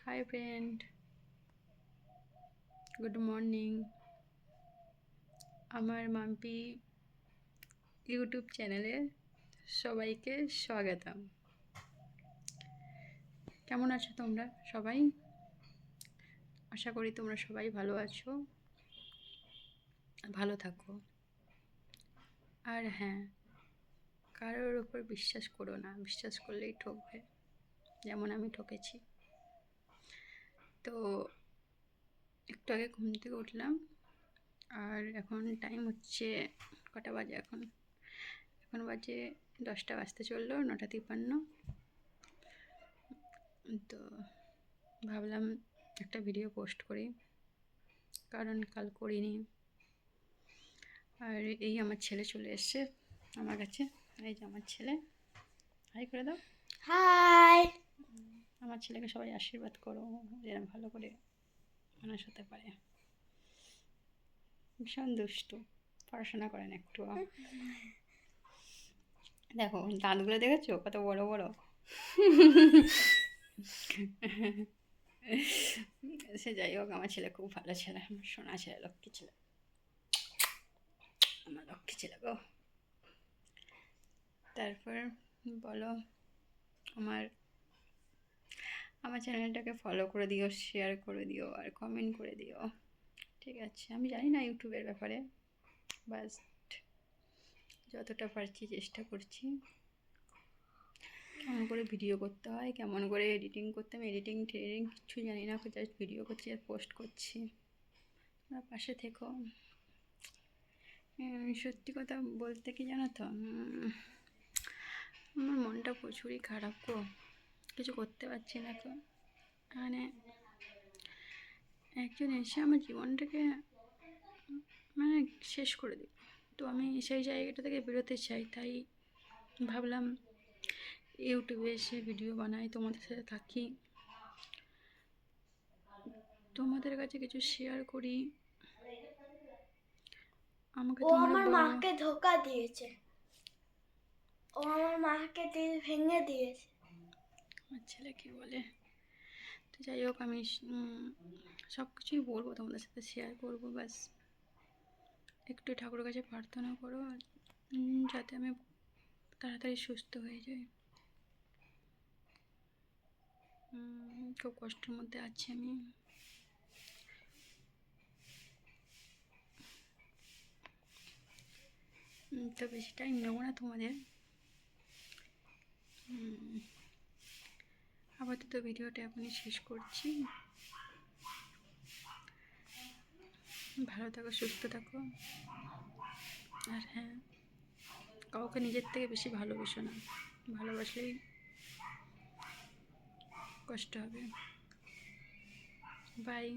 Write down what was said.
Hi friend, good morning. আমার Mampi YouTube চ্যানেলে সবাইকে স্বাগতম। কেমন আছো তোমরা সবাই? আশা করি তোমরা সবাই ভালো আছো, ভালো থাকো। আর হ্যাঁ, কারোর ওপর বিশ্বাস করো না, বিশ্বাস করলেই ঠকবে, যেমন আমি ঠকেছি। তো একটু আগে ঘুম থেকে উঠলাম, আর এখন টাইম হচ্ছে কটা বাজে? এখন বাজে 10টা বাজতে চললো, 9:53। তো ভাবলাম একটা ভিডিও পোস্ট করি, কারণ কাল করিনি। আর এই আমার ছেলে চলে এসছে আমার কাছে। এই যে আমার ছেলে, হাই করে দাও। হাই। আমার ছেলেকে সবাই আশীর্বাদ করো, যেন ভালো করে মানুষ হতে পারে। ভীষণ দুষ্টু, পড়াশোনা করেন একটু। দেখো দাঁতগুলো দেখেছো কত বড় বড়। সে যাই হোক, আমার ছেলে খুব ভালো ছেলে, আমার সোনা ছেলে, লক্ষ্মী ছেলে, আমার লক্ষ্মী ছেলে গো। তারপর বলো, আমার আমার চ্যানেলটাকে ফলো করে দিও, শেয়ার করে দিও, আর কমেন্ট করে দিও, ঠিক আছে? আমি জানি না ইউটিউবের ব্যাপারে, বাস যতটা পারছি চেষ্টা করছি। কেমন করে ভিডিও করতে হয়, কেমন করে এডিটিং করতে, আমি এডিটিং কিছু জানি না, জাস্ট ভিডিও করছি আর পোস্ট করছি। তোমরা পাশে থেকো। সত্যি কথা বলতে কি জানো তো, আমার মনটা প্রচুরই খারাপ গো, কিছু করতে পারছি না তো। মানে একজন এসে আমার জীবনটাকে মানে শেষ করে দিল। তো আমি সেই জায়গাটা থেকে বেরোতে চাই, তাই ভাবলাম ইউটিউবে এসে ভিডিও বানাই, তোমাদের সাথে থাকি, তোমাদের কাছে কিছু শেয়ার করি। আমাকে ও তোমরা আমার বলো। মাকে ধোকা দিয়েছে, ও আমার মাকে দিল ভেঙে দিয়েছে। আমার ছেলে কি বলে? তো যাই হোক, আমি সব কিছুই বলবো, তোমাদের সাথে শেয়ার করবো। ব্যাস একটু ঠাকুরের কাছে প্রার্থনা করো, যাতে আমি তাড়াতাড়ি সুস্থ হয়ে যাই। খুব কষ্টের মধ্যে আছি আমি। তো বেশি টাইম নেবো না তোমাদের। আপাতত ভিডিওটা এখনই শেষ করছি। ভালো থাকো, সুস্থ থাকো। আর হ্যাঁ, কাউকে নিজের থেকে বেশি ভালোবেসো না, ভালোবাসলেই কষ্ট হবে। বাই।